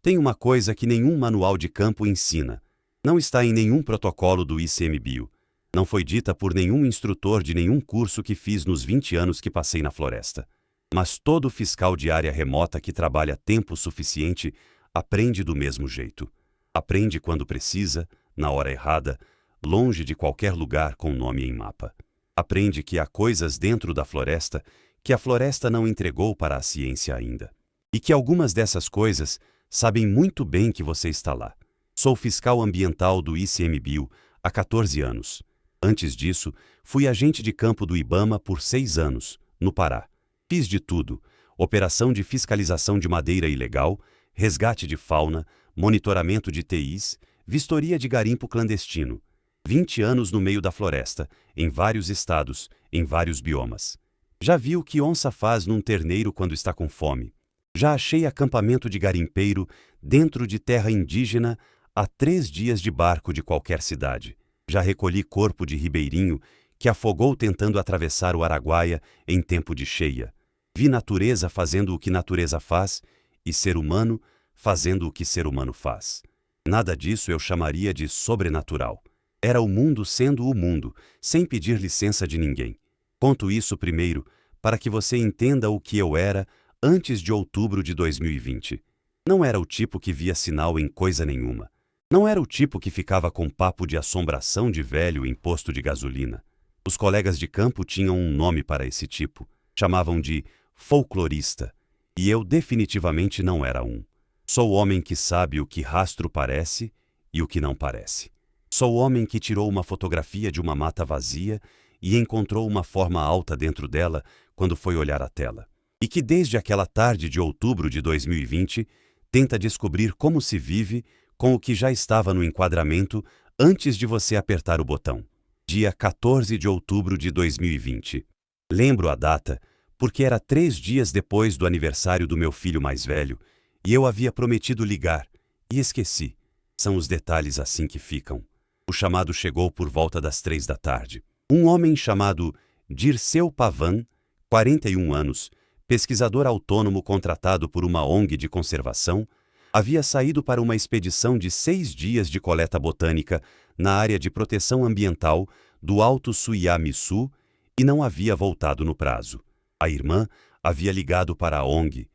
Tem uma coisa que nenhum manual de campo ensina. Não está em nenhum protocolo do ICMBio. Não foi dita por nenhum instrutor de nenhum curso que fiz nos 20 anos que passei na floresta. Mas todo fiscal de área remota que trabalha tempo suficiente aprende do mesmo jeito. Aprende quando precisa, na hora errada, longe de qualquer lugar com nome em mapa. Aprende que há coisas dentro da floresta que a floresta não entregou para a ciência ainda. E que algumas dessas coisas sabem muito bem que você está lá. Sou fiscal ambiental do ICMBio há 14 anos. Antes disso, fui agente de campo do IBAMA por 6 anos, no Pará. Fiz de tudo: operação de fiscalização de madeira ilegal, resgate de fauna, monitoramento de TIs, vistoria de garimpo clandestino. 20 anos no meio da floresta, em vários estados, em vários biomas. Já vi o que onça faz num terneiro quando está com fome. Já achei acampamento de garimpeiro dentro de terra indígena a 3 dias de barco de qualquer cidade. Já recolhi corpo de ribeirinho que afogou tentando atravessar o Araguaia em tempo de cheia. Vi natureza fazendo o que natureza faz e ser humano fazendo o que ser humano faz. Nada disso eu chamaria de sobrenatural. Era o mundo sendo o mundo, sem pedir licença de ninguém. Conto isso primeiro para que você entenda o que eu era antes de outubro de 2020. Não era o tipo que via sinal em coisa nenhuma. Não era o tipo que ficava com papo de assombração de velho em posto de gasolina. Os colegas de campo tinham um nome para esse tipo. Chamavam de folclorista. E eu definitivamente não era um. Sou o homem que sabe o que rastro parece e o que não parece. Sou o homem que tirou uma fotografia de uma mata vazia e encontrou uma forma alta dentro dela quando foi olhar a tela. E que desde aquela tarde de outubro de 2020 tenta descobrir como se vive com o que já estava no enquadramento antes de você apertar o botão. Dia 14 de outubro de 2020. Lembro a data porque era 3 dias depois do aniversário do meu filho mais velho e eu havia prometido ligar e esqueci. São os detalhes assim que ficam. O chamado chegou por volta das 3 da tarde. Um homem chamado Dirceu Pavan, 41 anos, pesquisador autônomo contratado por uma ONG de conservação, havia saído para uma expedição de 6 dias de coleta botânica na área de proteção ambiental do Alto Suiá-Missu e não havia voltado no prazo. A irmã havia ligado para a ONG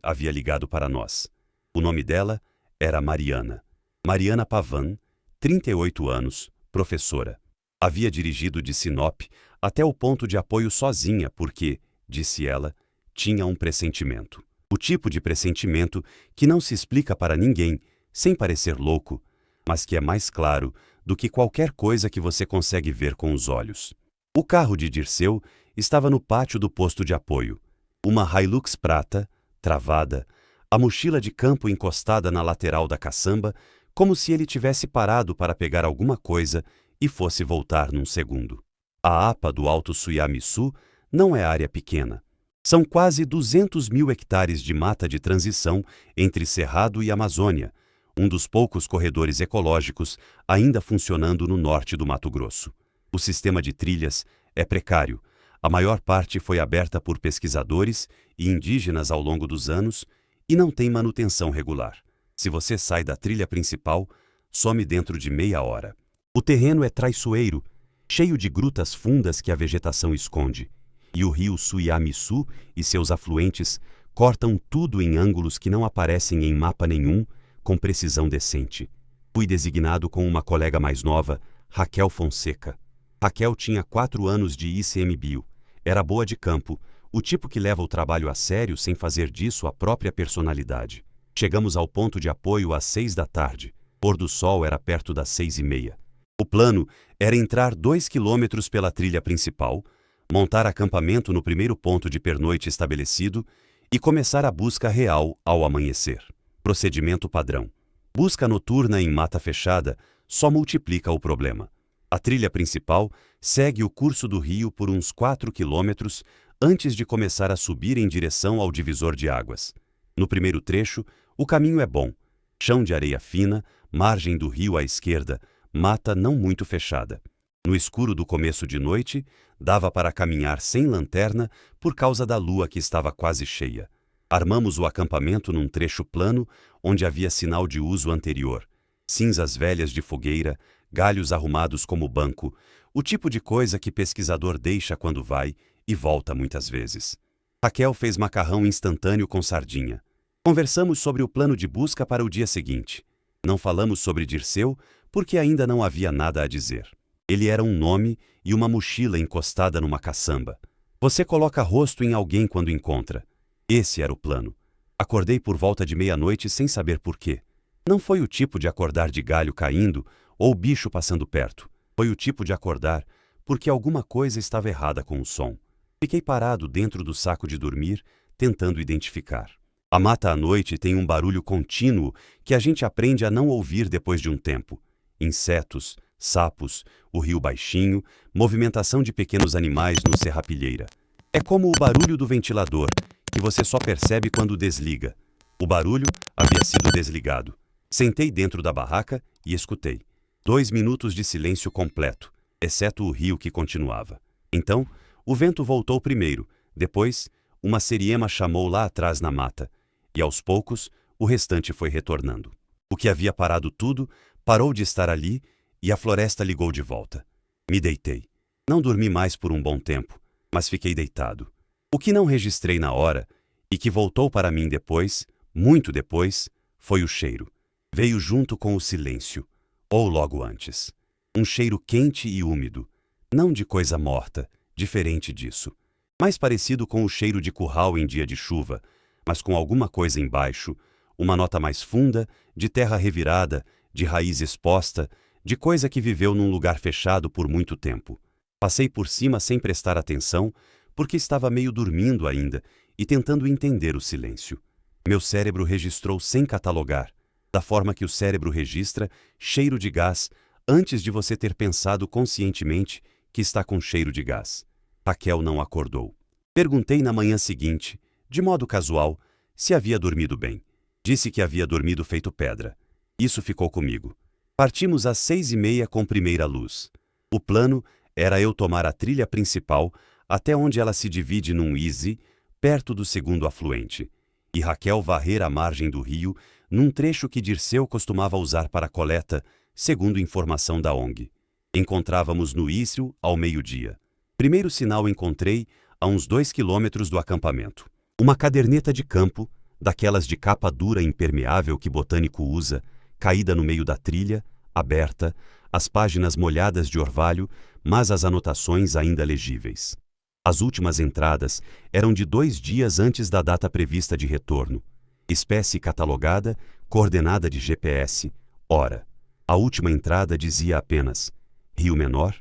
havia ligado para nós. O nome dela era Mariana. Mariana Pavan, 38 anos, professora. Havia dirigido de Sinop até o ponto de apoio sozinha porque, disse ela, tinha um pressentimento. O tipo de pressentimento que não se explica para ninguém, sem parecer louco, mas que é mais claro do que qualquer coisa que você consegue ver com os olhos. O carro de Dirceu estava no pátio do posto de apoio. Uma Hilux prata, travada, a mochila de campo encostada na lateral da caçamba, como se ele tivesse parado para pegar alguma coisa e fosse voltar num segundo. A APA do Alto Suiá-Missu não é área pequena. São quase 200 mil hectares de mata de transição entre Cerrado e Amazônia, um dos poucos corredores ecológicos ainda funcionando no norte do Mato Grosso. O sistema de trilhas é precário. A maior parte foi aberta por pesquisadores e indígenas ao longo dos anos e não tem manutenção regular. Se você sai da trilha principal, some dentro de meia hora. O terreno é traiçoeiro, cheio de grutas fundas que a vegetação esconde. E o rio Suiá-Missu e seus afluentes cortam tudo em ângulos que não aparecem em mapa nenhum com precisão decente. Fui designado com uma colega mais nova, Raquel Fonseca. Raquel tinha 4 anos de ICMBio. Era boa de campo, o tipo que leva o trabalho a sério sem fazer disso a própria personalidade. Chegamos ao ponto de apoio às 6 da tarde. Pôr do sol era perto das 6h30. O plano era entrar 2 quilômetros pela trilha principal, montar acampamento no primeiro ponto de pernoite estabelecido e começar a busca real ao amanhecer. Procedimento padrão. Busca noturna em mata fechada só multiplica o problema. A trilha principal segue o curso do rio por uns 4 quilômetros antes de começar a subir em direção ao divisor de águas. No primeiro trecho, o caminho é bom. Chão de areia fina, margem do rio à esquerda, mata não muito fechada. No escuro do começo de noite, dava para caminhar sem lanterna por causa da lua que estava quase cheia. Armamos o acampamento num trecho plano onde havia sinal de uso anterior, cinzas velhas de fogueira, galhos arrumados como banco, o tipo de coisa que pesquisador deixa quando vai e volta muitas vezes. Raquel fez macarrão instantâneo com sardinha. Conversamos sobre o plano de busca para o dia seguinte. Não falamos sobre Dirceu porque ainda não havia nada a dizer. Ele era um nome e uma mochila encostada numa caçamba. Você coloca rosto em alguém quando encontra. Esse era o plano. Acordei por volta de meia-noite sem saber por quê. Não foi o tipo de acordar de galho caindo ou bicho passando perto. Foi o tipo de acordar porque alguma coisa estava errada com o som. Fiquei parado dentro do saco de dormir, tentando identificar. A mata à noite tem um barulho contínuo que a gente aprende a não ouvir depois de um tempo. Insetos, sapos, o rio baixinho, movimentação de pequenos animais no serrapilheira. É como o barulho do ventilador, que você só percebe quando desliga. O barulho havia sido desligado. Sentei dentro da barraca e escutei. 2 minutos de silêncio completo, exceto o rio que continuava. Então, o vento voltou primeiro, depois, uma seriema chamou lá atrás na mata, e aos poucos, o restante foi retornando. O que havia parado tudo, parou de estar ali, e a floresta ligou de volta. Me deitei. Não dormi mais por um bom tempo, mas fiquei deitado. O que não registrei na hora, e que voltou para mim depois, muito depois, foi o cheiro. Veio junto com o silêncio, ou logo antes. Um cheiro quente e úmido, não de coisa morta, diferente disso. Mais parecido com o cheiro de curral em dia de chuva, mas com alguma coisa embaixo, uma nota mais funda, de terra revirada, de raiz exposta, de coisa que viveu num lugar fechado por muito tempo. Passei por cima sem prestar atenção, porque estava meio dormindo ainda e tentando entender o silêncio. Meu cérebro registrou sem catalogar, da forma que o cérebro registra cheiro de gás antes de você ter pensado conscientemente que está com cheiro de gás. Raquel não acordou. Perguntei na manhã seguinte, de modo casual, se havia dormido bem. Disse que havia dormido feito pedra. Isso ficou comigo. Partimos às 6h30 com primeira luz. O plano era eu tomar a trilha principal até onde ela se divide num easy, perto do segundo afluente, e Raquel varrer a margem do rio num trecho que Dirceu costumava usar para coleta, segundo informação da ONG. Encontrávamos no Ício ao meio-dia. Primeiro sinal encontrei a uns 2 quilômetros do acampamento. Uma caderneta de campo, daquelas de capa dura impermeável que botânico usa, caída no meio da trilha, aberta, as páginas molhadas de orvalho, mas as anotações ainda legíveis. As últimas entradas eram de 2 dias antes da data prevista de retorno. Espécie catalogada, coordenada de GPS, hora. A última entrada dizia apenas Rio Menor,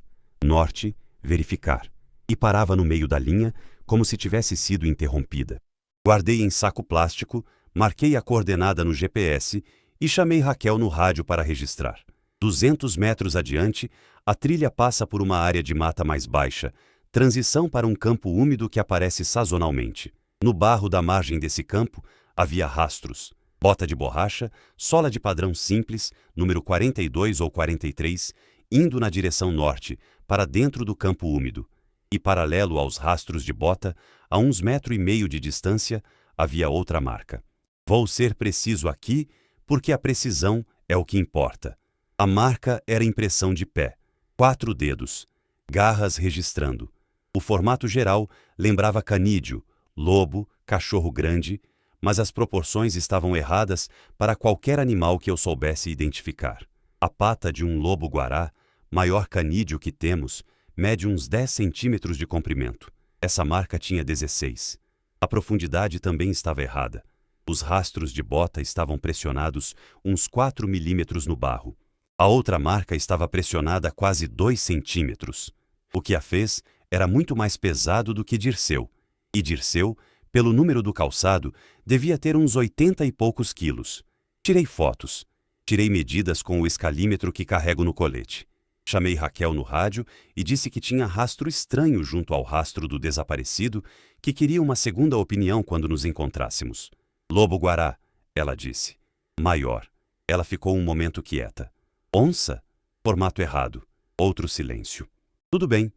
Norte, verificar, e parava no meio da linha como se tivesse sido interrompida. Guardei em saco plástico, marquei a coordenada no GPS e chamei Raquel no rádio para registrar. 200 metros adiante, a trilha passa por uma área de mata mais baixa, transição para um campo úmido que aparece sazonalmente. No barro da margem desse campo havia rastros, bota de borracha, sola de padrão simples, número 42 ou 43, indo na direção norte, para dentro do campo úmido. E paralelo aos rastros de bota, a uns 1,5 metros de distância, havia outra marca. Vou ser preciso aqui, porque a precisão é o que importa. A marca era impressão de pé, 4 dedos, garras registrando. O formato geral lembrava canídeo, lobo, cachorro grande, mas as proporções estavam erradas para qualquer animal que eu soubesse identificar. A pata de um lobo-guará, maior canídeo que temos, mede uns 10 centímetros de comprimento. Essa marca tinha 16. A profundidade também estava errada. Os rastros de bota estavam pressionados uns 4 milímetros no barro. A outra marca estava pressionada quase 2 centímetros. O que a fez era muito mais pesado do que Dirceu. E Dirceu, pelo número do calçado, devia ter uns 80 e poucos quilos. Tirei fotos. Tirei medidas com o escalímetro que carrego no colete. Chamei Raquel no rádio e disse que tinha rastro estranho junto ao rastro do desaparecido, que queria uma segunda opinião quando nos encontrássemos. Lobo-guará, ela disse. Maior. Ela ficou um momento quieta. Onça? Formato errado. Outro silêncio. Tudo bem.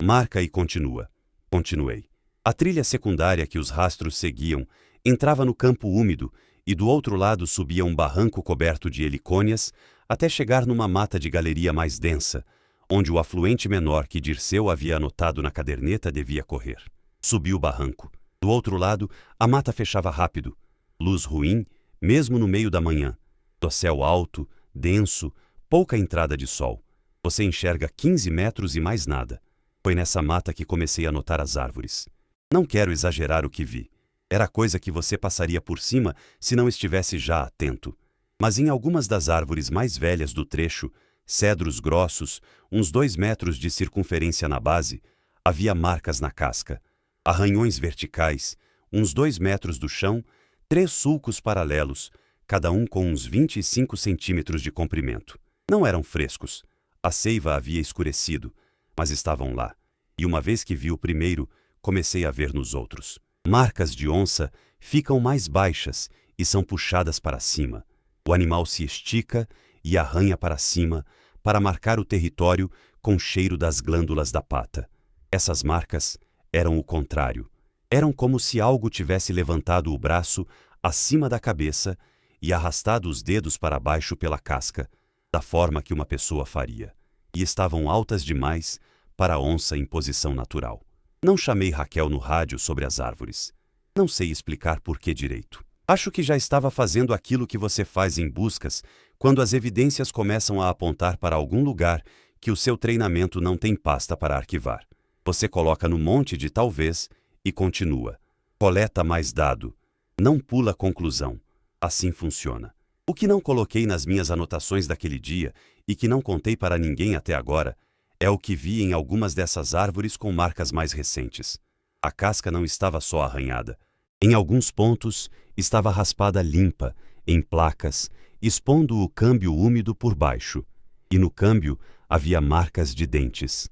Marca e continua. Continuei. A trilha secundária que os rastros seguiam Entrava no campo úmido e do outro lado subia um barranco coberto de helicônias até chegar numa mata de galeria mais densa, onde o afluente menor que Dirceu havia anotado na caderneta devia correr. Subi o barranco. Do outro lado, a mata fechava rápido. Luz ruim, mesmo no meio da manhã. Dossel alto, denso, pouca entrada de sol. Você enxerga 15 metros e mais nada. Foi nessa mata que comecei a notar as árvores. Não quero exagerar o que vi. Era coisa que você passaria por cima se não estivesse já atento. Mas em algumas das árvores mais velhas do trecho, cedros grossos, uns 2 metros de circunferência na base, havia marcas na casca. Arranhões verticais, uns 2 metros do chão, 3 sulcos paralelos, cada um com uns 25 centímetros de comprimento. Não eram frescos. A seiva havia escurecido, mas estavam lá. E uma vez que vi o primeiro, comecei a ver nos outros. Marcas de onça ficam mais baixas e são puxadas para cima. O animal se estica e arranha para cima para marcar o território com cheiro das glândulas da pata. Essas marcas eram o contrário. Eram como se algo tivesse levantado o braço acima da cabeça e arrastado os dedos para baixo pela casca, da forma que uma pessoa faria. E estavam altas demais para a onça em posição natural. Não chamei Raquel no rádio sobre as árvores. Não sei explicar por que direito. Acho que já estava fazendo aquilo que você faz em buscas quando as evidências começam a apontar para algum lugar que o seu treinamento não tem pasta para arquivar. Você coloca no monte de talvez e continua. Coleta mais dado. Não pula conclusão. Assim funciona. O que não coloquei nas minhas anotações daquele dia e que não contei para ninguém até agora é o que vi em algumas dessas árvores com marcas mais recentes. A casca não estava só arranhada. Em alguns pontos, estava raspada limpa, em placas, expondo o câmbio úmido por baixo. E no câmbio havia marcas de dentes.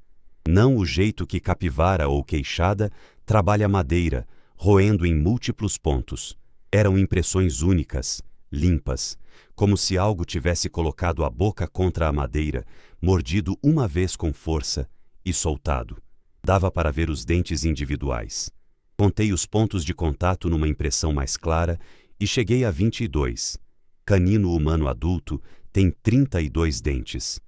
Não o jeito que capivara ou queixada trabalha madeira, roendo em múltiplos pontos. Eram impressões únicas, limpas, como se algo tivesse colocado a boca contra a madeira, mordido uma vez com força e soltado. Dava para ver os dentes individuais. Contei os pontos de contato numa impressão mais clara e cheguei a 22. Canino humano adulto tem 32 dentes.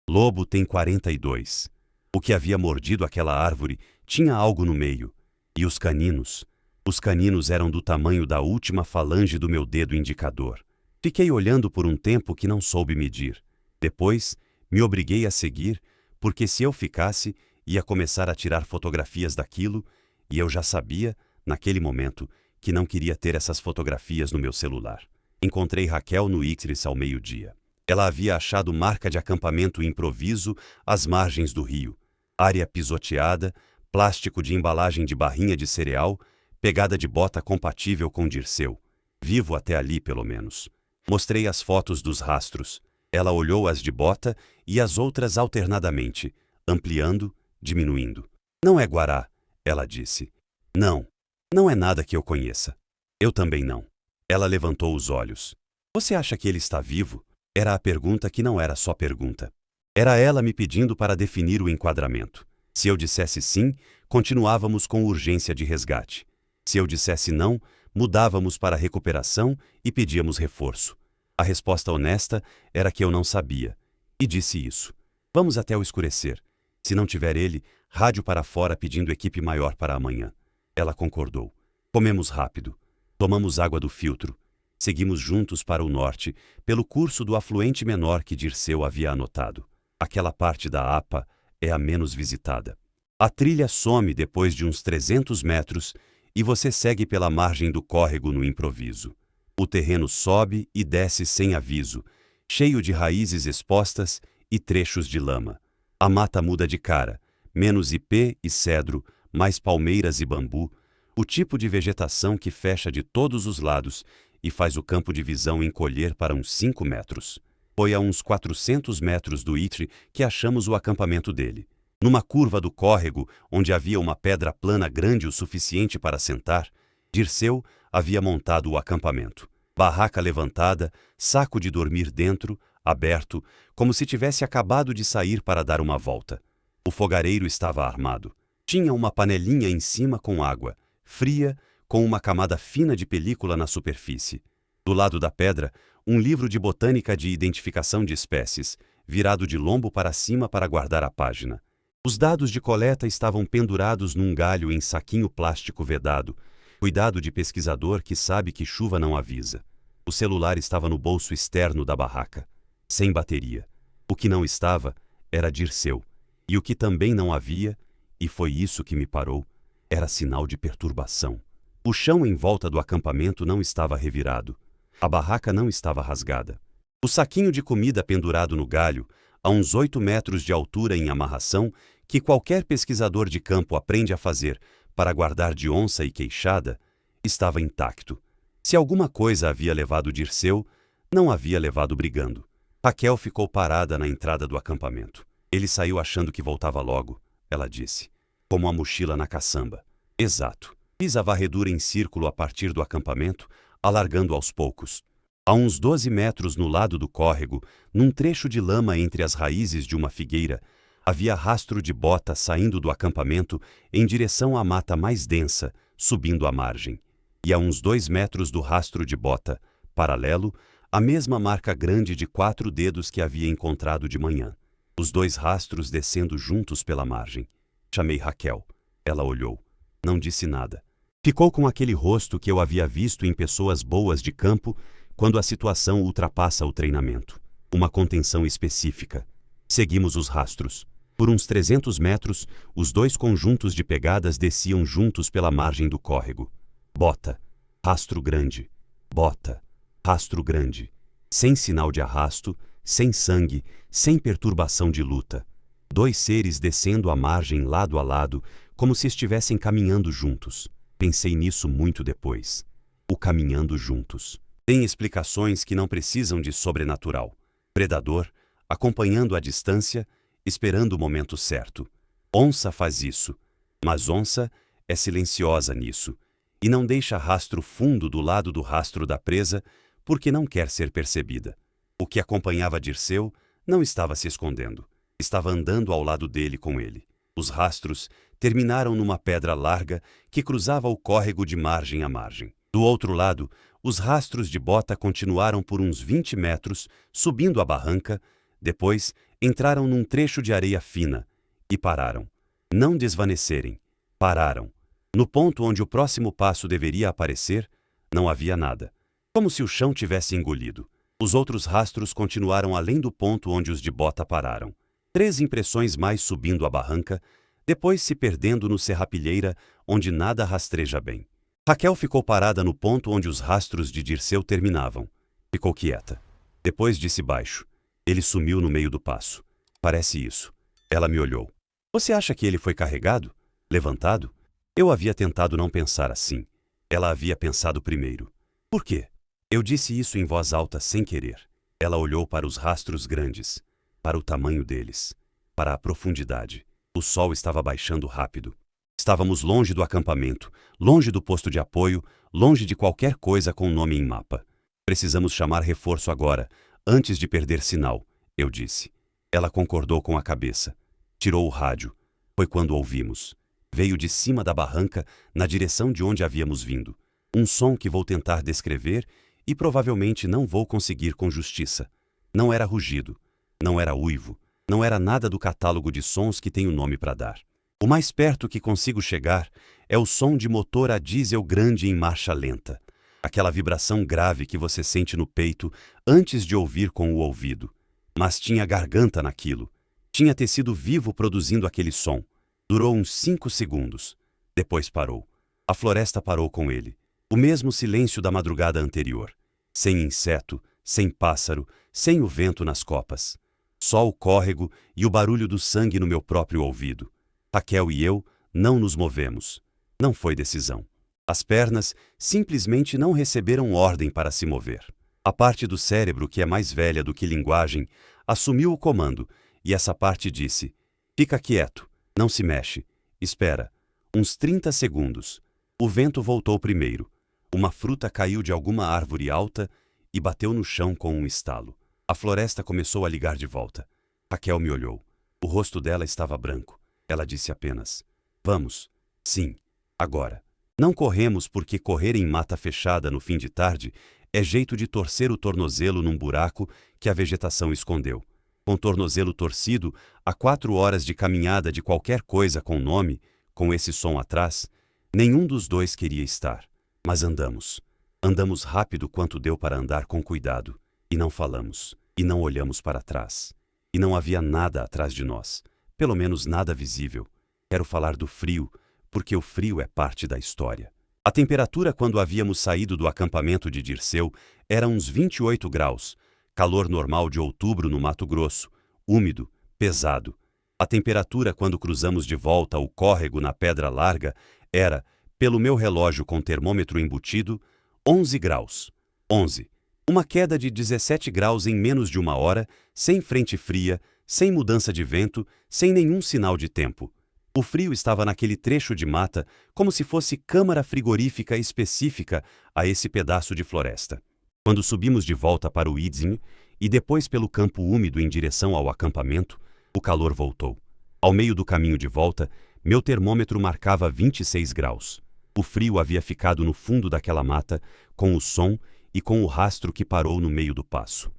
Lobo tem 42. O que havia mordido aquela árvore tinha algo no meio. E os caninos? Os caninos eram do tamanho da última falange do meu dedo indicador. Fiquei olhando por um tempo que não soube medir. Depois, me obriguei a seguir, porque se eu ficasse, ia começar a tirar fotografias daquilo, e eu já sabia, naquele momento, que não queria ter essas fotografias no meu celular. Encontrei Raquel no Ictris ao meio-dia. Ela havia achado marca de acampamento improviso às margens do rio. Área pisoteada, plástico de embalagem de barrinha de cereal, pegada de bota compatível com Dirceu. Vivo até ali, pelo menos. Mostrei as fotos dos rastros. Ela olhou as de bota e as outras alternadamente, ampliando, diminuindo. Não é guará, ela disse. Não, não é nada que eu conheça. Eu também não. Ela levantou os olhos. Você acha que ele está vivo? Era a pergunta que não era só pergunta. Era ela me pedindo para definir o enquadramento. Se eu dissesse sim, continuávamos com urgência de resgate. Se eu dissesse não, mudávamos para recuperação e pedíamos reforço. A resposta honesta era que eu não sabia. E disse isso. Vamos até o escurecer. Se não tiver ele, rádio para fora pedindo equipe maior para amanhã. Ela concordou. Comemos rápido. Tomamos água do filtro. Seguimos juntos para o norte, pelo curso do afluente menor que Dirceu havia anotado. Aquela parte da APA é a menos visitada. A trilha some depois de uns 300 metros e você segue pela margem do córrego no improviso. O terreno sobe e desce sem aviso, cheio de raízes expostas e trechos de lama. A mata muda de cara, menos ipê e cedro, mais palmeiras e bambu, o tipo de vegetação que fecha de todos os lados e faz o campo de visão encolher para uns 5 metros. Foi a uns 400 metros do Itre que achamos o acampamento dele. Numa curva do córrego, onde havia uma pedra plana grande o suficiente para sentar, Dirceu havia montado o acampamento. Barraca levantada, saco de dormir dentro, aberto, como se tivesse acabado de sair para dar uma volta. O fogareiro estava armado. Tinha uma panelinha em cima com água, fria, com uma camada fina de película na superfície. Do lado da pedra, um livro de botânica de identificação de espécies, virado de lombo para cima para guardar a página. Os dados de coleta estavam pendurados num galho em saquinho plástico vedado, cuidado de pesquisador que sabe que chuva não avisa. O celular estava no bolso externo da barraca, sem bateria. O que não estava era Dirceu, e o que também não havia, e foi isso que me parou, era sinal de perturbação. O chão em volta do acampamento não estava revirado. A barraca não estava rasgada. O saquinho de comida pendurado no galho, a uns 8 metros de altura em amarração, que qualquer pesquisador de campo aprende a fazer para guardar de onça e queixada, estava intacto. Se alguma coisa havia levado Dirceu, não havia levado brigando. Raquel ficou parada na entrada do acampamento. Ele saiu achando que voltava logo, ela disse, como a mochila na caçamba. Exato. Fiz a varredura em círculo a partir do acampamento, alargando aos poucos. A uns 12 metros no lado do córrego, num trecho de lama entre as raízes de uma figueira, havia rastro de bota saindo do acampamento em direção à mata mais densa, subindo a margem. E a uns 2 metros do rastro de bota, paralelo, a mesma marca grande de 4 dedos que havia encontrado de manhã. Os 2 rastros descendo juntos pela margem. Chamei Raquel. Ela olhou. Não disse nada. Ficou com aquele rosto que eu havia visto em pessoas boas de campo quando a situação ultrapassa o treinamento. Uma contenção específica. Seguimos os rastros. Por uns 300 metros, os 2 conjuntos de pegadas desciam juntos pela margem do córrego. Bota. Rastro grande. Bota. Rastro grande. Sem sinal de arrasto, sem sangue, sem perturbação de luta. 2 seres descendo a margem lado a lado, como se estivessem caminhando juntos. Pensei nisso muito depois. O caminhando juntos. Tem explicações que não precisam de sobrenatural. Predador, acompanhando à distância, esperando o momento certo. Onça faz isso, mas onça é silenciosa nisso, e não deixa rastro fundo do lado do rastro da presa, porque não quer ser percebida. O que acompanhava Dirceu não estava se escondendo, estava andando ao lado dele com ele. Os rastros terminaram numa pedra larga que cruzava o córrego de margem a margem. Do outro lado, os rastros de bota continuaram por uns 20 metros, subindo a barranca, depois entraram num trecho de areia fina e pararam. Não desvanecerem, pararam. No ponto onde o próximo passo deveria aparecer, não havia nada, como se o chão tivesse engolido. Os outros rastros continuaram além do ponto onde os de bota pararam. 3 impressões mais subindo a barranca, depois se perdendo no serrapilheira, onde nada rastreja bem. Raquel ficou parada no ponto onde os rastros de Dirceu terminavam. Ficou quieta. Depois disse baixo. Ele sumiu no meio do passo. Parece isso. Ela me olhou. Você acha que ele foi carregado? Levantado? Eu havia tentado não pensar assim. Ela havia pensado primeiro. Por quê? Eu disse isso em voz alta sem querer. Ela olhou para os rastros grandes, para o tamanho deles, para a profundidade. O sol estava baixando rápido. Estávamos longe do acampamento, longe do posto de apoio, longe de qualquer coisa com nome em mapa. Precisamos chamar reforço agora, antes de perder sinal, eu disse. Ela concordou com a cabeça. Tirou o rádio. Foi quando ouvimos. Veio de cima da barranca, na direção de onde havíamos vindo. Um som que vou tentar descrever e provavelmente não vou conseguir com justiça. Não era rugido, não era uivo, não era nada do catálogo de sons que tenho nome para dar. O mais perto que consigo chegar é o som de motor a diesel grande em marcha lenta. Aquela vibração grave que você sente no peito antes de ouvir com o ouvido. Mas tinha garganta naquilo. Tinha tecido vivo produzindo aquele som. Durou uns 5 segundos. Depois parou. A floresta parou com ele. O mesmo silêncio da madrugada anterior. Sem inseto, sem pássaro, sem o vento nas copas. Só o córrego e o barulho do sangue no meu próprio ouvido. Raquel e eu não nos movemos. Não foi decisão. As pernas simplesmente não receberam ordem para se mover. A parte do cérebro, que é mais velha do que linguagem, assumiu o comando, e essa parte disse: fica quieto, não se mexe, espera. Uns 30 segundos. O vento voltou primeiro. Uma fruta caiu de alguma árvore alta e bateu no chão com um estalo. A floresta começou a ligar de volta. Raquel me olhou. O rosto dela estava branco. Ela disse apenas: vamos. Sim, agora. Não corremos porque correr em mata fechada no fim de tarde é jeito de torcer o tornozelo num buraco que a vegetação escondeu. Com o tornozelo torcido, a 4 horas de caminhada de qualquer coisa com nome, com esse som atrás, nenhum dos dois queria estar. Mas andamos. Andamos rápido quanto deu para andar com cuidado. E não falamos. E não olhamos para trás. E não havia nada atrás de nós. Pelo menos nada visível. Quero falar do frio, porque o frio é parte da história. A temperatura quando havíamos saído do acampamento de Dirceu era uns 28 graus, calor normal de outubro no Mato Grosso, úmido, pesado. A temperatura quando cruzamos de volta o córrego na Pedra Larga era, pelo meu relógio com termômetro embutido, 11 graus. 11. Uma queda de 17 graus em menos de 1 hora, sem frente fria, sem mudança de vento, sem nenhum sinal de tempo. O frio estava naquele trecho de mata como se fosse câmara frigorífica específica a esse pedaço de floresta. Quando subimos de volta para o Idzin e depois pelo campo úmido em direção ao acampamento, o calor voltou. Ao meio do caminho de volta, meu termômetro marcava 26 graus. O frio havia ficado no fundo daquela mata, com o som e com o rastro que parou no meio do passo.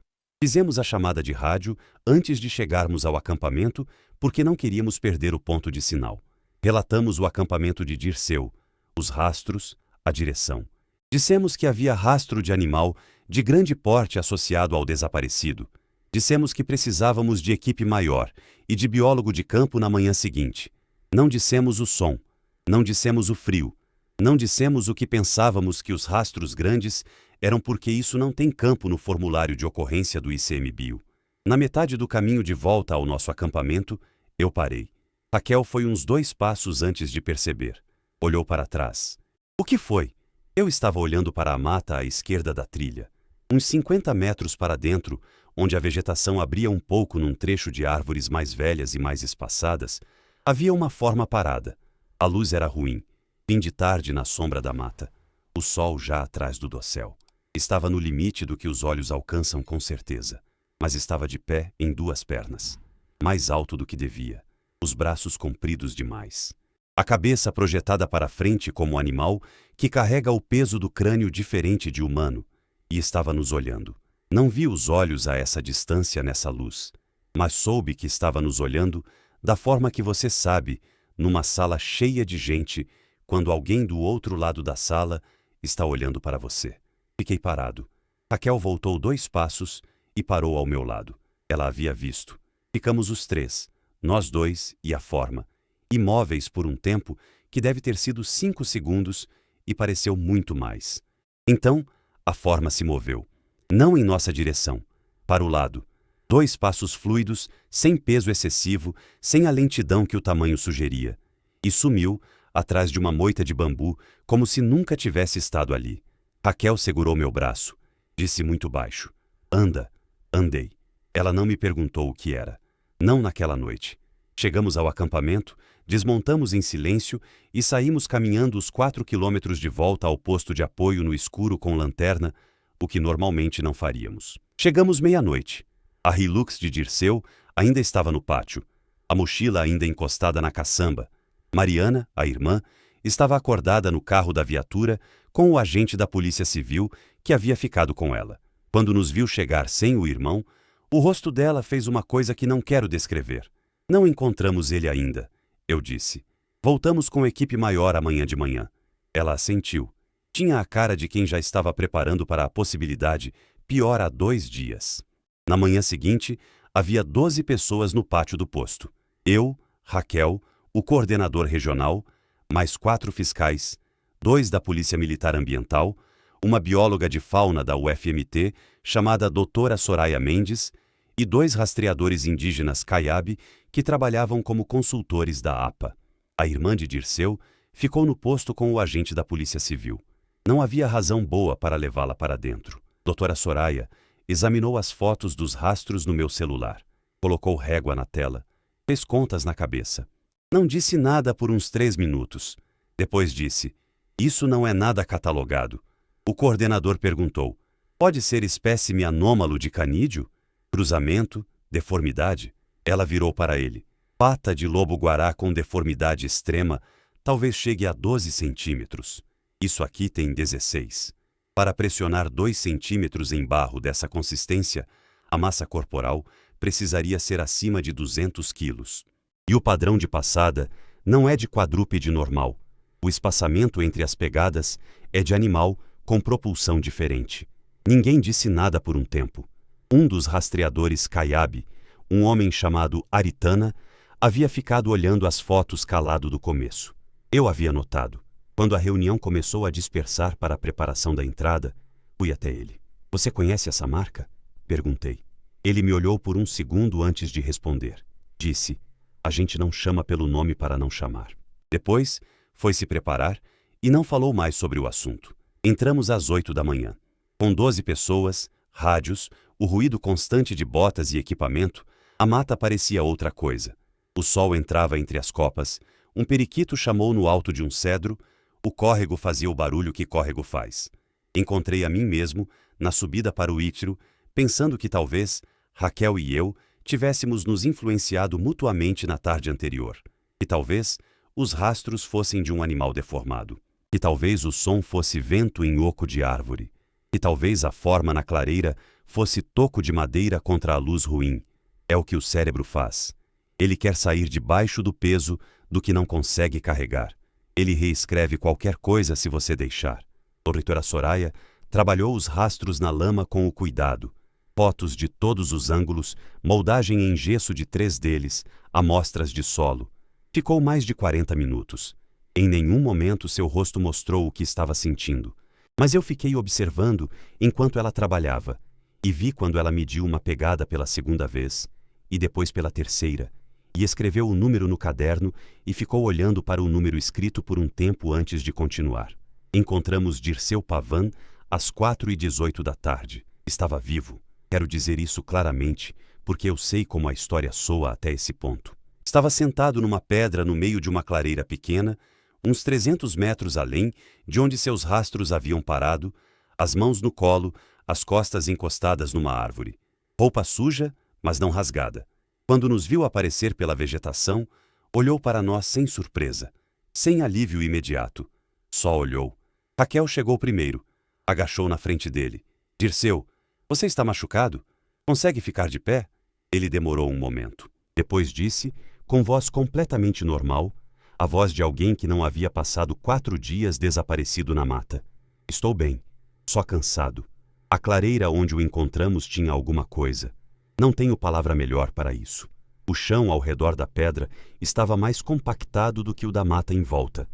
Fizemos a chamada de rádio antes de chegarmos ao acampamento, porque não queríamos perder o ponto de sinal. Relatamos o acampamento de Dirceu, os rastros, a direção. Dissemos que havia rastro de animal de grande porte associado ao desaparecido. Dissemos que precisávamos de equipe maior e de biólogo de campo na manhã seguinte. Não dissemos o som, não dissemos o frio, não dissemos o que pensávamos que os rastros grandes eram porque isso não tem campo no formulário de ocorrência do ICMBio. Na metade do caminho de volta ao nosso acampamento, eu parei. Raquel foi uns 2 passos antes de perceber. Olhou para trás. O que foi? Eu estava olhando para a mata à esquerda da trilha. Uns 50 metros para dentro, onde a vegetação abria um pouco num trecho de árvores mais velhas e mais espaçadas, havia uma forma parada. A luz era ruim. Fim de tarde na sombra da mata. O sol já atrás do dossel. Estava no limite do que os olhos alcançam com certeza. Mas estava de pé em 2 pernas. Mais alto do que devia. Os braços compridos demais. A cabeça projetada para frente como animal que carrega o peso do crânio diferente de humano. E estava nos olhando. Não vi os olhos a essa distância nessa luz. Mas soube que estava nos olhando da forma que você sabe, numa sala cheia de gente, quando alguém do outro lado da sala está olhando para você. Fiquei parado. Raquel voltou 2 passos e parou ao meu lado. Ela havia visto. Ficamos os 3, nós 2 e a forma, imóveis por um tempo que deve ter sido 5 segundos e pareceu muito mais. Então, a forma se moveu. Não em nossa direção, para o lado. 2 passos fluidos, sem peso excessivo, sem a lentidão que o tamanho sugeria. E sumiu atrás de uma moita de bambu, como se nunca tivesse estado ali. Raquel segurou meu braço. Disse muito baixo. Anda. Andei. Ela não me perguntou o que era. Não naquela noite. Chegamos ao acampamento, desmontamos em silêncio e saímos caminhando os 4 quilômetros de volta ao posto de apoio no escuro com lanterna, o que normalmente não faríamos. Chegamos meia-noite. A Hilux de Dirceu ainda estava no pátio, a mochila ainda encostada na caçamba. Mariana, a irmã, estava acordada no carro da viatura com o agente da Polícia Civil que havia ficado com ela. Quando nos viu chegar sem o irmão, o rosto dela fez uma coisa que não quero descrever. Não encontramos ele ainda, eu disse. Voltamos com equipe maior amanhã de manhã. Ela assentiu. Tinha a cara de quem já estava preparando para a possibilidade pior há 2 dias. Na manhã seguinte, havia 12 pessoas no pátio do posto. Eu, Raquel, o coordenador regional, mais 4 fiscais, 2 da Polícia Militar Ambiental, uma bióloga de fauna da UFMT, chamada Doutora Soraya Mendes, e 2 rastreadores indígenas Caiabe, que trabalhavam como consultores da APA. A irmã de Dirceu ficou no posto com o agente da Polícia Civil. Não havia razão boa para levá-la para dentro. Doutora Soraya examinou as fotos dos rastros no meu celular, colocou régua na tela, fez contas na cabeça. Não disse nada por uns 3 minutos. Depois disse, isso não é nada catalogado. O coordenador perguntou, pode ser espécime anômalo de canídeo? Cruzamento? Deformidade? Ela virou para ele. Pata de lobo-guará com deformidade extrema, talvez chegue a 12 centímetros. Isso aqui tem 16. Para pressionar 2 centímetros em barro dessa consistência, a massa corporal precisaria ser acima de 200 quilos. E o padrão de passada não é de quadrúpede normal. O espaçamento entre as pegadas é de animal com propulsão diferente. Ninguém disse nada por um tempo. Um dos rastreadores Kayabe, um homem chamado Aritana, havia ficado olhando as fotos calado do começo. Eu havia notado. Quando a reunião começou a dispersar para a preparação da entrada, fui até ele. Você conhece essa marca? Perguntei. Ele me olhou por um segundo antes de responder. Disse, a gente não chama pelo nome para não chamar. Depois, foi se preparar e não falou mais sobre o assunto. Entramos às 8 da manhã. Com 12 pessoas, rádios, o ruído constante de botas e equipamento, a mata parecia outra coisa. O sol entrava entre as copas, um periquito chamou no alto de um cedro, o córrego fazia o barulho que córrego faz. Encontrei a mim mesmo, na subida para o Ítiro, pensando que talvez Raquel e eu tivéssemos nos influenciado mutuamente na tarde anterior. Que talvez os rastros fossem de um animal deformado. Que talvez o som fosse vento em oco de árvore. Que talvez a forma na clareira fosse toco de madeira contra a luz ruim. É o que o cérebro faz. Ele quer sair debaixo do peso do que não consegue carregar. Ele reescreve qualquer coisa se você deixar. A doutora Soraya trabalhou os rastros na lama com o cuidado. Fotos de todos os ângulos, moldagem em gesso de 3 deles, amostras de solo. Ficou mais de 40 minutos. Em nenhum momento seu rosto mostrou o que estava sentindo. Mas eu fiquei observando enquanto ela trabalhava e vi quando ela mediu uma pegada pela segunda vez e depois pela terceira e escreveu o número no caderno e ficou olhando para o número escrito por um tempo antes de continuar. Encontramos Dirceu Pavan às 4h18 da tarde. Estava vivo. Quero dizer isso claramente, porque eu sei como a história soa até esse ponto. Estava sentado numa pedra no meio de uma clareira pequena, uns 300 metros além de onde seus rastros haviam parado, as mãos no colo, as costas encostadas numa árvore. Roupa suja, mas não rasgada. Quando nos viu aparecer pela vegetação, olhou para nós sem surpresa, sem alívio imediato. Só olhou. Raquel chegou primeiro. Agachou na frente dele. Dirceu, você está machucado? Consegue ficar de pé? Ele demorou um momento. Depois disse, com voz completamente normal, a voz de alguém que não havia passado 4 dias desaparecido na mata. Estou bem, só cansado. A clareira onde o encontramos tinha alguma coisa. Não tenho palavra melhor para isso. O chão ao redor da pedra estava mais compactado do que o da mata em volta.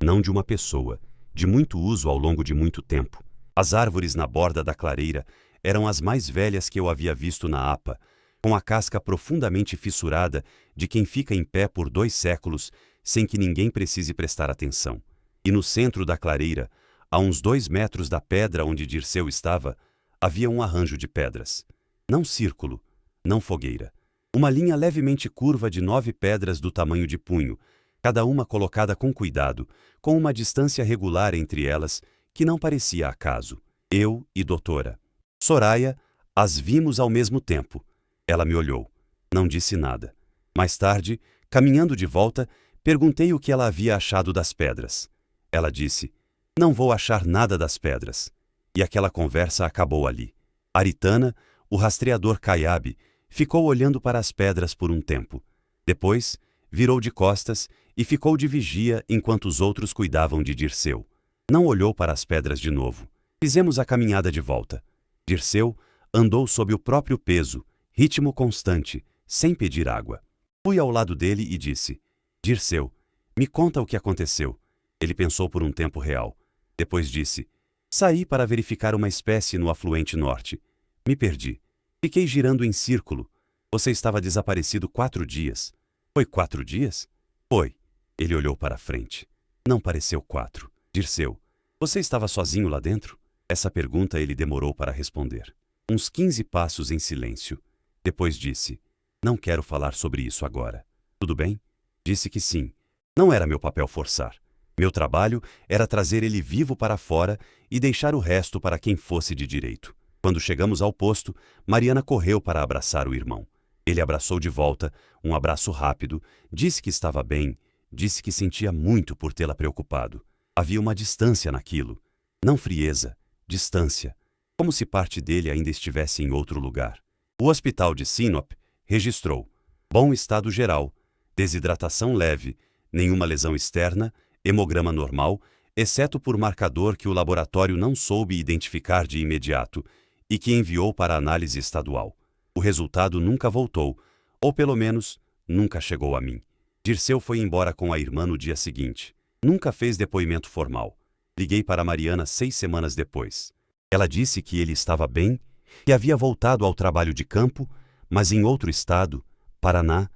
Não de uma pessoa, de muito uso ao longo de muito tempo. As árvores na borda da clareira eram as mais velhas que eu havia visto na APA, com a casca profundamente fissurada de quem fica em pé por 2 séculos sem que ninguém precise prestar atenção. E no centro da clareira, a uns 2 metros da pedra onde Dirceu estava, havia um arranjo de pedras. Não círculo, não fogueira. Uma linha levemente curva de 9 pedras do tamanho de punho, cada uma colocada com cuidado, com uma distância regular entre elas, que não parecia acaso. Eu e doutora Soraya as vimos ao mesmo tempo. Ela me olhou. Não disse nada. Mais tarde, caminhando de volta, perguntei o que ela havia achado das pedras. Ela disse, não vou achar nada das pedras. E aquela conversa acabou ali. Aritana, o rastreador Kayabe, ficou olhando para as pedras por um tempo. Depois, virou de costas e ficou de vigia enquanto os outros cuidavam de Dirceu. Não olhou para as pedras de novo. Fizemos a caminhada de volta. Dirceu andou sob o próprio peso, ritmo constante, sem pedir água. Fui ao lado dele e disse, Dirceu, me conta o que aconteceu. Ele pensou por um tempo real. Depois disse, saí para verificar uma espécie no afluente norte. Me perdi. Fiquei girando em círculo. Você estava desaparecido 4 dias. Foi 4 dias? Foi. Ele olhou para a frente. Não pareceu 4. Dirceu, você estava sozinho lá dentro? Essa pergunta ele demorou para responder. Uns 15 passos em silêncio. Depois disse, não quero falar sobre isso agora. Tudo bem? Disse que sim. Não era meu papel forçar. Meu trabalho era trazer ele vivo para fora e deixar o resto para quem fosse de direito. Quando chegamos ao posto, Mariana correu para abraçar o irmão. Ele abraçou de volta, um abraço rápido, disse que estava bem, Disse que sentia muito por tê-la preocupado. Havia uma distância naquilo. Não frieza, distância. Como se parte dele ainda estivesse em outro lugar. O hospital de Sinop registrou bom estado geral, desidratação leve, nenhuma lesão externa, hemograma normal, exceto por marcador que o laboratório não soube identificar de imediato e que enviou para análise estadual. O resultado nunca voltou, ou pelo menos, nunca chegou a mim. Dirceu foi embora com a irmã no dia seguinte. Nunca fez depoimento formal. Liguei para Mariana 6 semanas depois. Ela disse que ele estava bem, que havia voltado ao trabalho de campo, mas em outro estado, Paraná,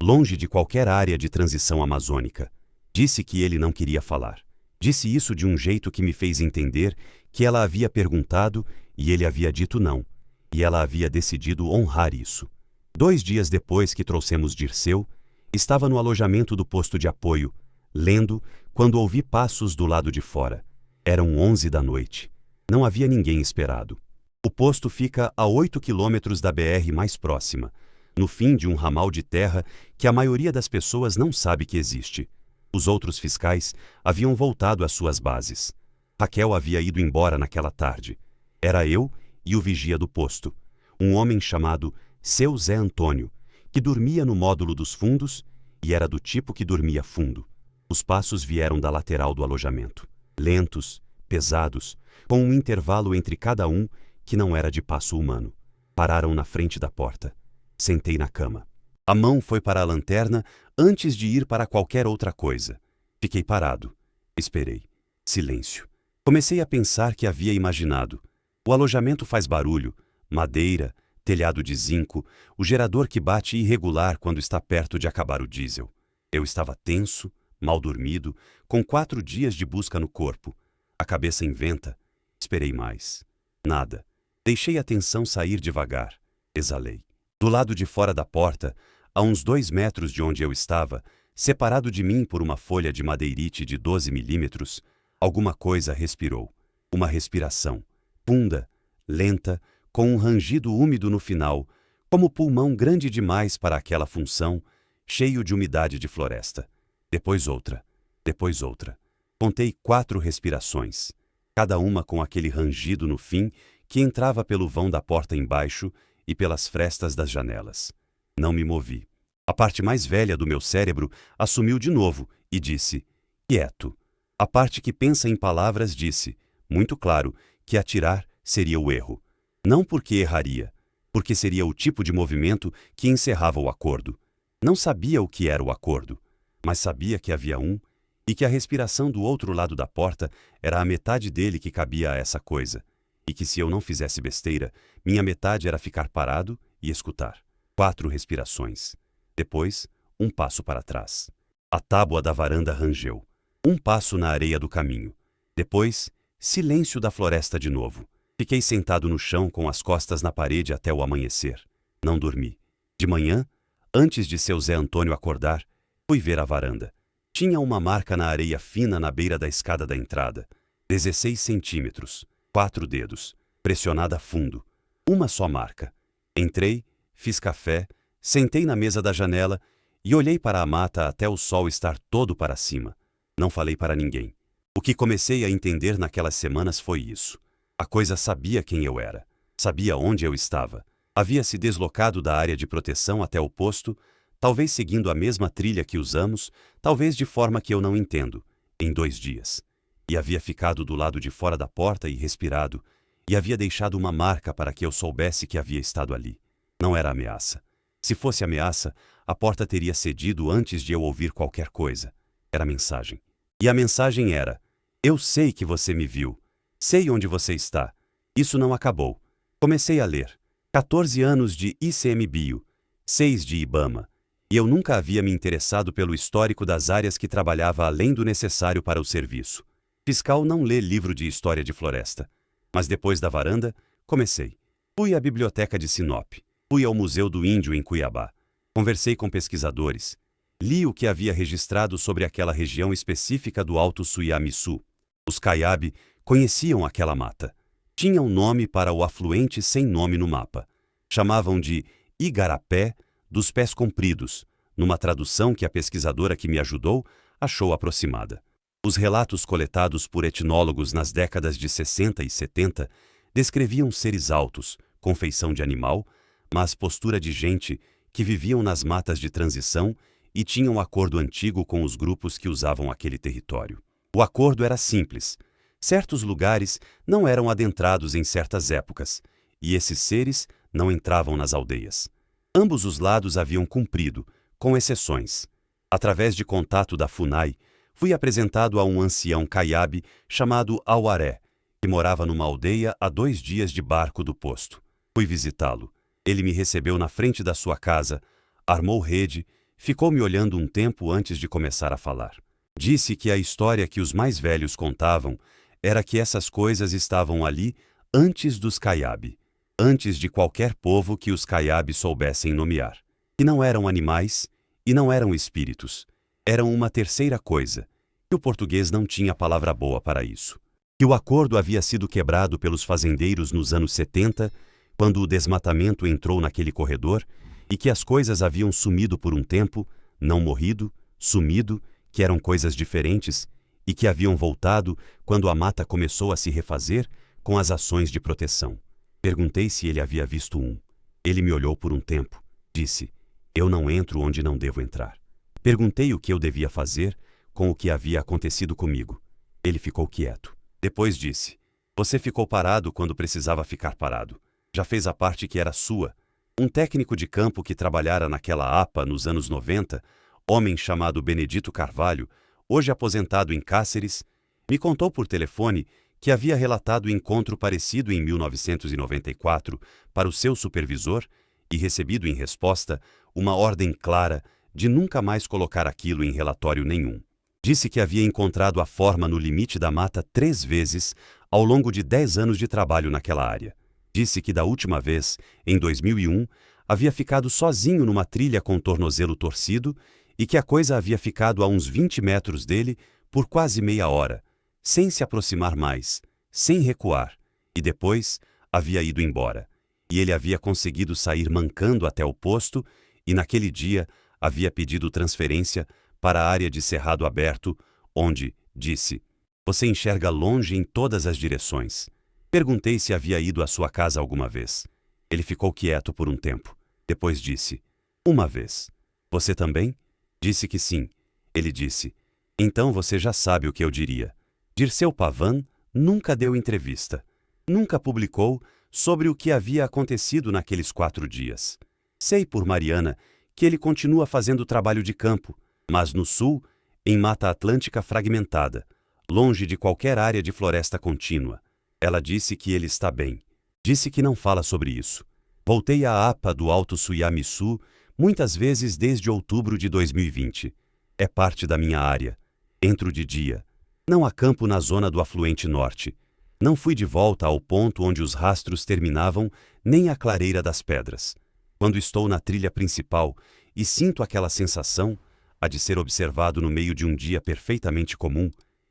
longe de qualquer área de transição amazônica. Disse que ele não queria falar. Disse isso de um jeito que me fez entender que ela havia perguntado e ele havia dito não, e ela havia decidido honrar isso. 2 dias depois que trouxemos Dirceu, estava no alojamento do posto de apoio, lendo, quando ouvi passos do lado de fora. Eram 11 da noite. Não havia ninguém esperado. O posto fica a 8 quilômetros da BR mais próxima, no fim de um ramal de terra que a maioria das pessoas não sabe que existe. Os outros fiscais haviam voltado às suas bases. Raquel havia ido embora naquela tarde. Era eu e o vigia do posto, um homem chamado Seu Zé Antônio, que dormia no módulo dos fundos e era do tipo que dormia fundo. Os passos vieram da lateral do alojamento, lentos, pesados, com um intervalo entre cada um que não era de passo humano. Pararam na frente da porta. Sentei na cama. A mão foi para a lanterna antes de ir para qualquer outra coisa. Fiquei parado. Esperei. Silêncio. Comecei a pensar que havia imaginado. O alojamento faz barulho, madeira, telhado de zinco, o gerador que bate irregular quando está perto de acabar o diesel. Eu estava tenso, mal dormido, com 4 dias de busca no corpo. A cabeça inventa. Esperei mais. Nada. Deixei a tensão sair devagar. Exalei. Do lado de fora da porta, a uns 2 metros de onde eu estava, separado de mim por uma folha de madeirite de 12 milímetros, alguma coisa respirou. Uma respiração. Funda, lenta, com um rangido úmido no final, como pulmão grande demais para aquela função, cheio de umidade de floresta. Depois outra. Depois outra. Contei 4 respirações, cada uma com aquele rangido no fim que entrava pelo vão da porta embaixo e pelas frestas das janelas. Não me movi. A parte mais velha do meu cérebro assumiu de novo e disse, quieto. A parte que pensa em palavras disse, muito claro, que atirar seria o erro. Não porque erraria, porque seria o tipo de movimento que encerrava o acordo. Não sabia o que era o acordo, mas sabia que havia um e que a respiração do outro lado da porta era a metade dele que cabia a essa coisa, e que se eu não fizesse besteira, minha metade era ficar parado e escutar. 4 respirações. Depois, um passo para trás. A tábua da varanda rangeu. Um passo na areia do caminho. Depois, silêncio da floresta de novo. Fiquei sentado no chão com as costas na parede até o amanhecer. Não dormi. De manhã, antes de seu Zé Antônio acordar, fui ver a varanda. Tinha uma marca na areia fina na beira da escada da entrada. 16 centímetros, 4 dedos, pressionada fundo. Uma só marca. Entrei, fiz café, sentei na mesa da janela e olhei para a mata até o sol estar todo para cima. Não falei para ninguém. O que comecei a entender naquelas semanas foi isso. A coisa sabia quem eu era. Sabia onde eu estava. Havia se deslocado da área de proteção até o posto, talvez seguindo a mesma trilha que usamos, talvez de forma que eu não entendo, em 2 dias. E havia ficado do lado de fora da porta e respirado, e havia deixado uma marca para que eu soubesse que havia estado ali. Não era ameaça. Se fosse ameaça, a porta teria cedido antes de eu ouvir qualquer coisa. Era mensagem. E a mensagem era, eu sei que você me viu. Sei onde você está. Isso não acabou. Comecei a ler. 14 anos de ICMBio, 6 de IBAMA. E eu nunca havia me interessado pelo histórico das áreas que trabalhava além do necessário para o serviço. Fiscal não lê livro de história de floresta. Mas depois da varanda, comecei. Fui à biblioteca de Sinop. Fui ao Museu do Índio em Cuiabá. Conversei com pesquisadores. Li o que havia registrado sobre aquela região específica do Alto Suiamiçu. Os Caiabe conheciam aquela mata. Tinham nome para o afluente sem nome no mapa. Chamavam de Igarapé dos Pés Compridos, numa tradução que a pesquisadora que me ajudou achou aproximada. Os relatos coletados por etnólogos nas décadas de 60 e 70 descreviam seres altos, com feição de animal, mas postura de gente que viviam nas matas de transição e tinham acordo antigo com os grupos que usavam aquele território. O acordo era simples. Certos lugares não eram adentrados em certas épocas, e esses seres não entravam nas aldeias. Ambos os lados haviam cumprido, com exceções. Através de contato da FUNAI, fui apresentado a um ancião caiabe chamado Auaré, que morava numa aldeia a 2 dias de barco do posto. Fui visitá-lo. Ele me recebeu na frente da sua casa, armou rede, ficou me olhando um tempo antes de começar a falar. Disse que a história que os mais velhos contavam era que essas coisas estavam ali antes dos caiabe, antes de qualquer povo que os caiabe soubessem nomear. Que não eram animais e não eram espíritos. Eram uma terceira coisa, que o português não tinha palavra boa para isso. Que o acordo havia sido quebrado pelos fazendeiros nos anos 70, quando o desmatamento entrou naquele corredor, e que as coisas haviam sumido por um tempo, não morrido, sumido, que eram coisas diferentes, e que haviam voltado quando a mata começou a se refazer com as ações de proteção. Perguntei se ele havia visto um. Ele me olhou por um tempo. Disse, eu não entro onde não devo entrar. Perguntei o que eu devia fazer com o que havia acontecido comigo. Ele ficou quieto. Depois disse, você ficou parado quando precisava ficar parado. Já fez a parte que era sua. Um técnico de campo que trabalhara naquela APA nos anos 90, homem chamado Benedito Carvalho, hoje aposentado em Cáceres, me contou por telefone que havia relatado encontro parecido em 1994 para o seu supervisor e recebido em resposta uma ordem clara de nunca mais colocar aquilo em relatório nenhum. Disse que havia encontrado a forma no limite da mata 3 vezes ao longo de 10 anos de trabalho naquela área. Disse que da última vez, em 2001, havia ficado sozinho numa trilha com o tornozelo torcido e que a coisa havia ficado a uns 20 metros dele por quase meia hora, sem se aproximar mais, sem recuar, e depois havia ido embora. E ele havia conseguido sair mancando até o posto e naquele dia havia pedido transferência para a área de cerrado aberto, onde, disse, você enxerga longe em todas as direções. Perguntei se havia ido à sua casa alguma vez. Ele ficou quieto por um tempo. Depois disse, uma vez. Você também? Disse que sim. Ele disse, então você já sabe o que eu diria. Dirceu Pavan nunca deu entrevista. Nunca publicou sobre o que havia acontecido naqueles 4 dias. Sei por Mariana que ele continua fazendo trabalho de campo, mas no sul, em Mata Atlântica fragmentada, longe de qualquer área de floresta contínua. Ela disse que ele está bem. Disse que não fala sobre isso. Voltei à APA do Alto Suiamiçu muitas vezes desde outubro de 2020. É parte da minha área. Entro de dia. Não acampo na zona do afluente norte. Não fui de volta ao ponto onde os rastros terminavam, nem à clareira das pedras. Quando estou na trilha principal e sinto aquela sensação, a de ser observado no meio de um dia perfeitamente comum,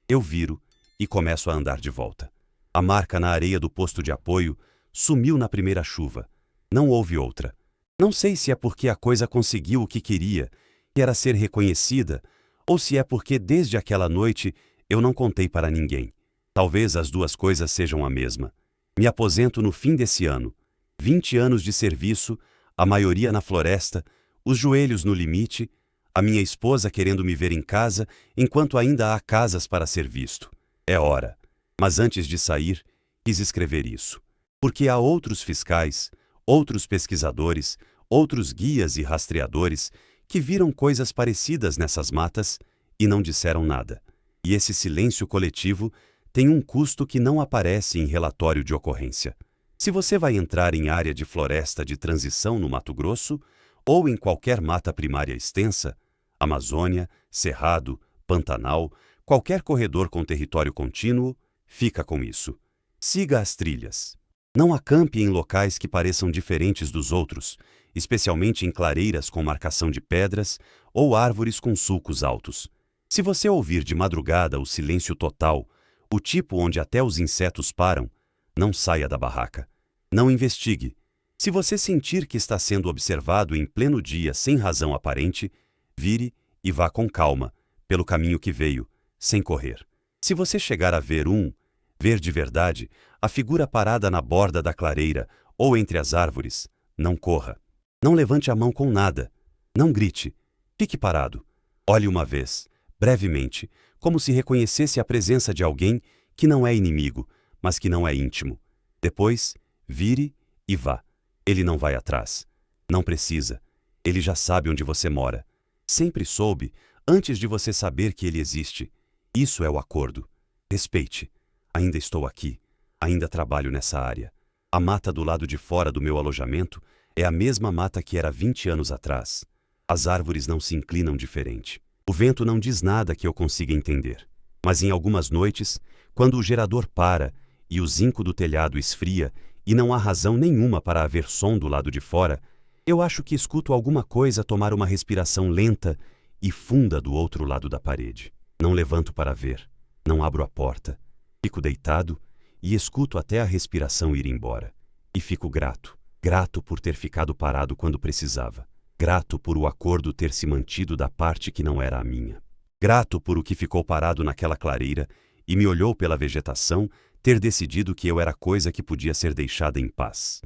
eu viro e começo a andar de volta. A marca na areia do posto de apoio sumiu na primeira chuva. Não houve outra. Não sei se é porque a coisa conseguiu o que queria, que era ser reconhecida, ou se é porque desde aquela noite eu não contei para ninguém. Talvez as duas coisas sejam a mesma. Me aposento no fim desse ano. 20 anos de serviço, a maioria na floresta, os joelhos no limite, a minha esposa querendo me ver em casa enquanto ainda há casas para ser visto. É hora. Mas antes de sair, quis escrever isso. Porque há outros fiscais, outros pesquisadores, outros guias e rastreadores que viram coisas parecidas nessas matas e não disseram nada. E esse silêncio coletivo tem um custo que não aparece em relatório de ocorrência. Se você vai entrar em área de floresta de transição no Mato Grosso ou em qualquer mata primária extensa, Amazônia, Cerrado, Pantanal, qualquer corredor com território contínuo, fica com isso. Siga as trilhas. Não acampe em locais que pareçam diferentes dos outros, especialmente em clareiras com marcação de pedras ou árvores com sulcos altos. Se você ouvir de madrugada o silêncio total, o tipo onde até os insetos param, não saia da barraca. Não investigue. Se você sentir que está sendo observado em pleno dia sem razão aparente, vire e vá com calma, pelo caminho que veio, sem correr. Se você chegar a ver de verdade, a figura parada na borda da clareira ou entre as árvores, não corra. Não levante a mão com nada. Não grite. Fique parado. Olhe uma vez, brevemente, como se reconhecesse a presença de alguém que não é inimigo, mas que não é íntimo. Depois, vire e vá. Ele não vai atrás. Não precisa. Ele já sabe onde você mora. Sempre soube, antes de você saber que ele existe. Isso é o acordo. Respeite. Ainda estou aqui. Ainda trabalho nessa área. A mata do lado de fora do meu alojamento é a mesma mata que era 20 anos atrás. As árvores não se inclinam diferente. O vento não diz nada que eu consiga entender. Mas em algumas noites, quando o gerador para e o zinco do telhado esfria e não há razão nenhuma para haver som do lado de fora, eu acho que escuto alguma coisa tomar uma respiração lenta e funda do outro lado da parede. Não levanto para ver. Não abro a porta. Fico deitado e escuto até a respiração ir embora. E fico grato. Grato por ter ficado parado quando precisava. Grato por o acordo ter se mantido da parte que não era a minha. Grato por o que ficou parado naquela clareira e me olhou pela vegetação ter decidido que eu era coisa que podia ser deixada em paz.